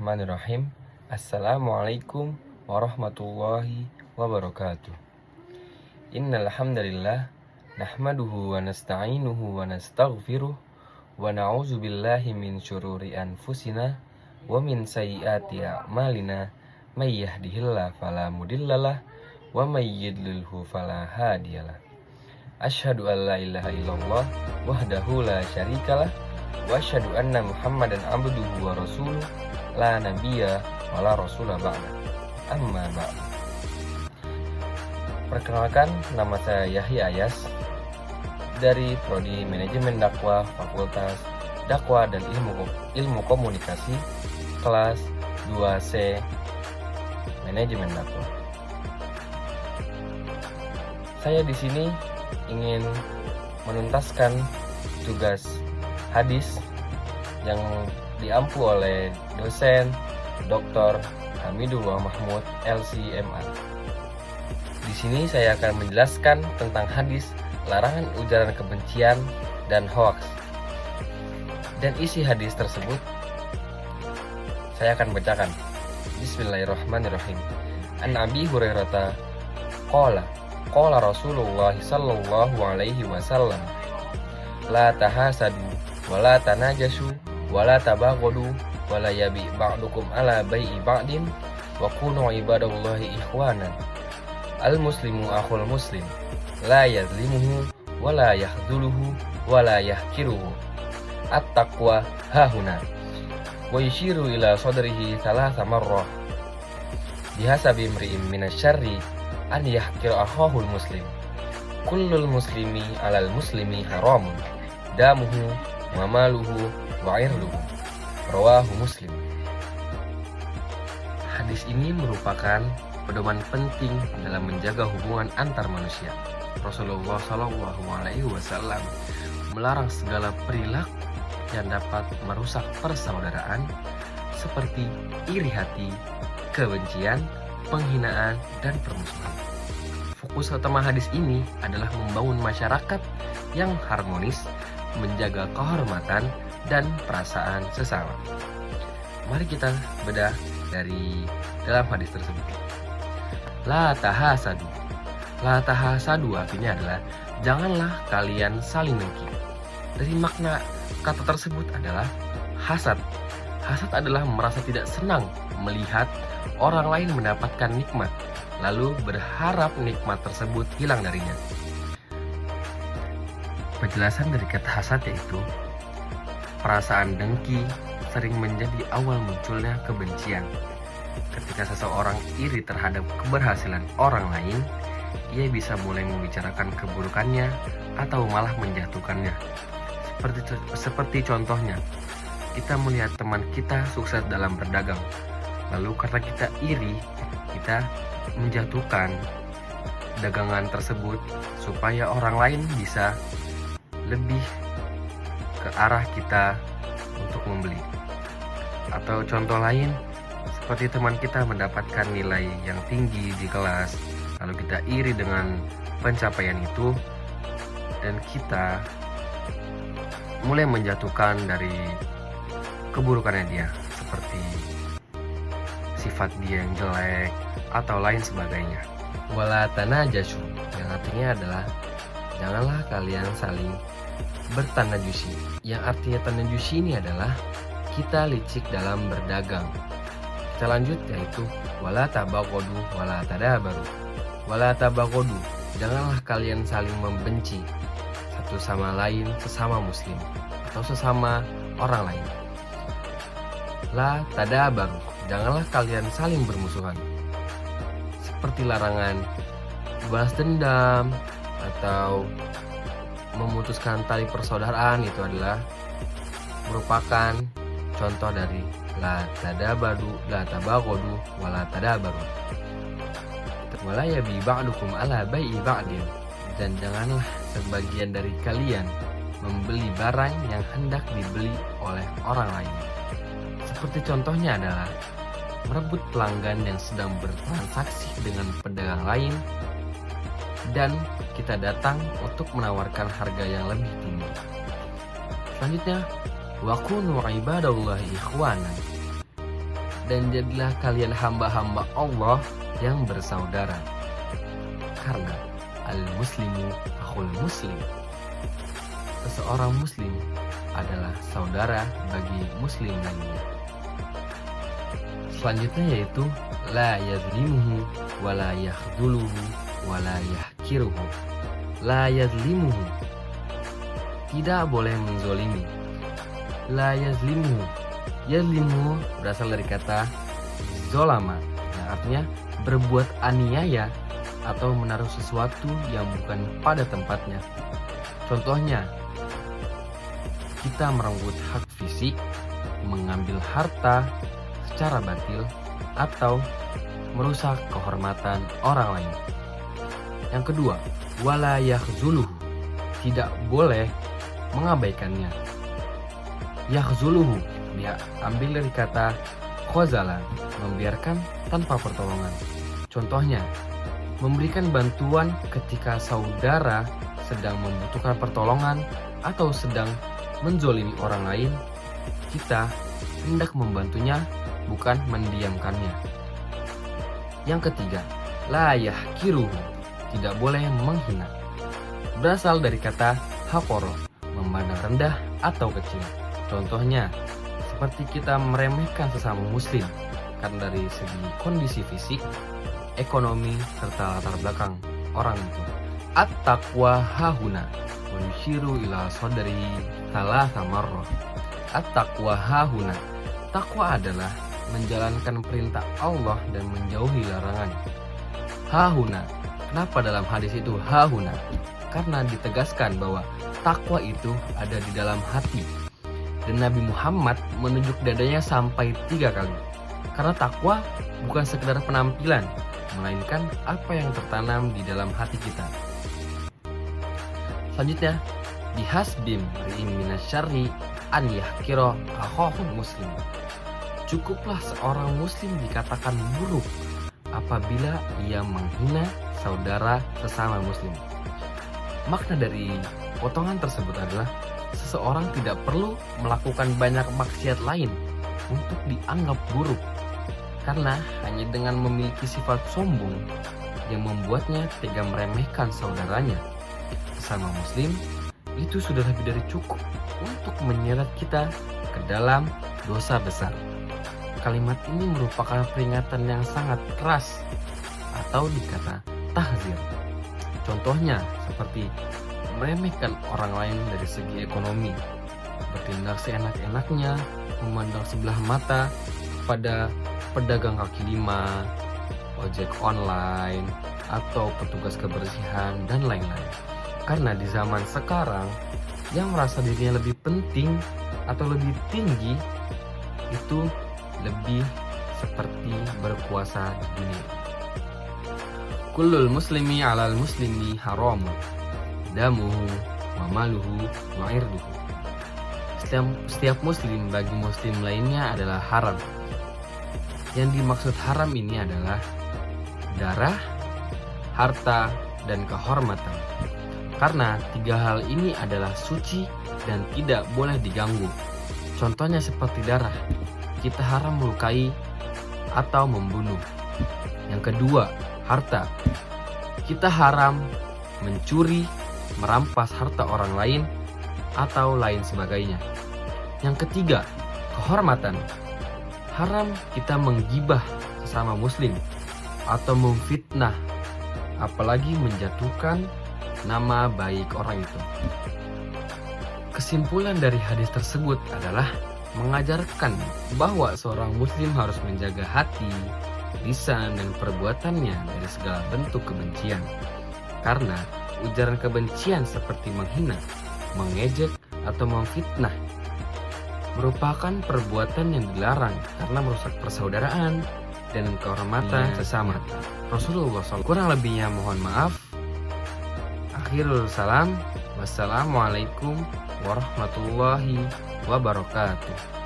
Bismillahirrahmanirrahim. Assalamualaikum warahmatullahi wabarakatuh. Innal hamdalillah nahmaduhu wa nasta'inuhu wa nastaghfiruh wa na'udzu billahi min syururi anfusina wa min sayyiati a'malina may yahdihillahu fala mudhillalah wa may yudlilhu fala hadiyalah. Asyhadu an la ilaha illallah wahdahu la syarikalah wa asyhadu anna Muhammadan abduhu wa rasuluh la nabiyya wa la rasula ba'da. Amma ba'd. Perkenalkan, nama saya Yahya Ayas dari Prodi Manajemen Dakwah Fakultas Dakwah dan Ilmu Komunikasi kelas 2C Manajemen Dakwah. Saya di sini ingin menuntaskan tugas hadis yang diampu oleh dosen Dr. Hamidullah Mahmud LCMA. Di sini saya akan menjelaskan tentang hadis larangan ujaran kebencian dan hoaks. Dan isi hadis tersebut saya akan bacakan. Bismillahirrahmanirrahim. An Abi Hurairah qala Rasulullah sallallahu alaihi wasallam, la tahasadu wa la tanajasu wa la tabaghadu wa la yabi ba'dukum ala bai'i ba'din wa kunu ibadallahi ikhwanan. Al muslimu akhul muslim, la yazlimuhu wa la yakhdhuluhu wa la yahkiruhu. At-taqwa hahuna. Wa yushiru ila sadrihi thalatha marrah. Bihasabi imri'in minasyarri an yahkira akhahul muslim. Kullul muslimi alal muslimi haramun damuhu wa maluhu wa irduhu. Rawahu Muslim. Hadis ini merupakan pedoman penting dalam menjaga hubungan antar manusia. Rasulullah Shallallahu Alaihi Wasallam melarang segala perilaku yang dapat merusak persaudaraan seperti iri hati, kebencian, penghinaan, dan permusuhan. Fokus utama hadis ini adalah membangun masyarakat yang harmonis, menjaga kehormatan dan perasaan sesama. Mari kita bedah dari dalam hadis tersebut. La tahasadu. La tahasadu artinya adalah janganlah kalian saling dengki. Dari makna kata tersebut adalah hasad. Hasad adalah merasa tidak senang melihat orang lain mendapatkan nikmat, lalu berharap nikmat tersebut hilang darinya. Penjelasan dari kata hasad yaitu perasaan dengki sering menjadi awal munculnya kebencian. Ketika seseorang iri terhadap keberhasilan orang lain, ia bisa mulai membicarakan keburukannya atau malah menjatuhkannya. Seperti contohnya, kita melihat teman kita sukses dalam berdagang. Lalu karena kita iri, kita menjatuhkan dagangan tersebut supaya orang lain bisa lebih ke arah kita untuk membeli. Atau contoh lain, seperti teman kita mendapatkan nilai yang tinggi di kelas, lalu kita iri dengan pencapaian itu, dan kita mulai menjatuhkan dari keburukannya dia, seperti sifat dia yang jelek atau lain sebagainya. Wala tanajasu, yang artinya adalah janganlah kalian saling bertanajusi. Yang artinya tanajusi ini adalah kita licik dalam berdagang. Kita lanjut, yaitu wala tabaghadu wala tadabaru. Wala tabaghadu, janganlah kalian saling membenci satu sama lain, sesama muslim atau sesama orang lain. La tadabaru, janganlah kalian saling bermusuhan. Seperti larangan balas dendam atau memutuskan tali persaudaraan, itu adalah merupakan contoh dari la tadabaru, la tabaghadu, wala tadabaru. Wala yabi ba'dukum ala bai'i ba'din, dan janganlah sebagian dari kalian membeli barang yang hendak dibeli oleh orang lain. Seperti contohnya adalah merebut pelanggan yang sedang bertransaksi dengan pedagang lain, dan kita datang untuk menawarkan harga yang lebih tinggi. Selanjutnya, wa kunu ibadallahi ikhwanan. dan jadilah kalian hamba-hamba Allah yang bersaudara. Karena al-muslimu akhul muslim. Seseorang muslim adalah saudara bagi muslim lainnya. Selanjutnya yaitu la yazlimuhu wa la yakhdhuluhu wa la yahkiruhu. La yazlimuhu, tidak boleh menzolimi. La yazlimuhu, yazlimuhu berasal dari kata zolama, yang artinya berbuat aniaya atau menaruh sesuatu yang bukan pada tempatnya. Contohnya, kita merenggut hak fisik, mengambil harta secara batil, atau merusak kehormatan orang lain. Yang kedua, wala yakhzuluhu, tidak boleh mengabaikannya. Yakhzuluhu diambil dari kata khozala, membiarkan tanpa pertolongan. Contohnya, memberikan bantuan ketika saudara sedang membutuhkan pertolongan atau sedang menzolimi orang lain, kita hendak membantunya, bukan mendiamkannya. Yang ketiga, la yahkiruhu, tidak boleh menghina. Berasal dari kata hakoro, memandang rendah atau kecil. Contohnya, seperti kita meremehkan sesama muslim karena dari segi kondisi fisik, ekonomi, serta latar belakang orang itu. At-taqwa hahuna wa yushiru ila sodari thalatha marrah. At-taqwa hahuna, takwa adalah menjalankan perintah Allah dan menjauhi larangan. Hahuna, kenapa dalam hadis itu hahuna? Karena ditegaskan bahwa takwa itu ada di dalam hati. Dan Nabi Muhammad menunjuk dadanya sampai 3 kali. Karena takwa bukan sekedar penampilan, melainkan apa yang tertanam di dalam hati kita. Selanjutnya, bihasbim ri'in minasyarri an yahkira akhahul muslim. Cukuplah seorang muslim dikatakan buruk apabila ia menghina saudara sesama muslim. Makna dari potongan tersebut adalah seseorang tidak perlu melakukan banyak maksiat lain untuk dianggap buruk, karena hanya dengan memiliki sifat sombong yang membuatnya tega meremehkan saudaranya sesama muslim, itu sudah lebih dari cukup untuk menyeret kita ke dalam dosa besar. Kalimat ini merupakan peringatan yang sangat keras atau dikata tahzir. Contohnya seperti meremehkan orang lain dari segi ekonomi, bertindak seenak-enaknya, memandang sebelah mata pada pedagang kaki lima, ojek online, atau petugas kebersihan, dan lain-lain. Karena di zaman sekarang, yang merasa dirinya lebih penting atau lebih tinggi itu lebih seperti berkuasa di dunia. Kullul muslimi alal muslimi haramun damuhu wa maluhu wa irduhu. Setiap muslim bagi muslim lainnya adalah haram. Yang dimaksud haram ini adalah darah, harta, dan kehormatan. Karena 3 hal ini adalah suci dan tidak boleh diganggu. Contohnya seperti darah, kita haram melukai atau membunuh. Yang kedua, harta. Kita haram mencuri, merampas harta orang lain, atau lain sebagainya. Yang ketiga, kehormatan. Haram kita menggibah sesama muslim atau memfitnah, apalagi menjatuhkan nama baik orang itu. Kesimpulan dari hadis tersebut adalah mengajarkan bahwa seorang muslim harus menjaga hati, lisan, dan perbuatannya dari segala bentuk kebencian. Karena ujaran kebencian seperti menghina, mengejek, atau memfitnah merupakan perbuatan yang dilarang karena merusak persaudaraan dan kehormatan sesama. Rasulullah SAW, kurang lebihnya mohon maaf. Akhirul salam. Wassalamualaikum warahmatullahi wabarakatuh.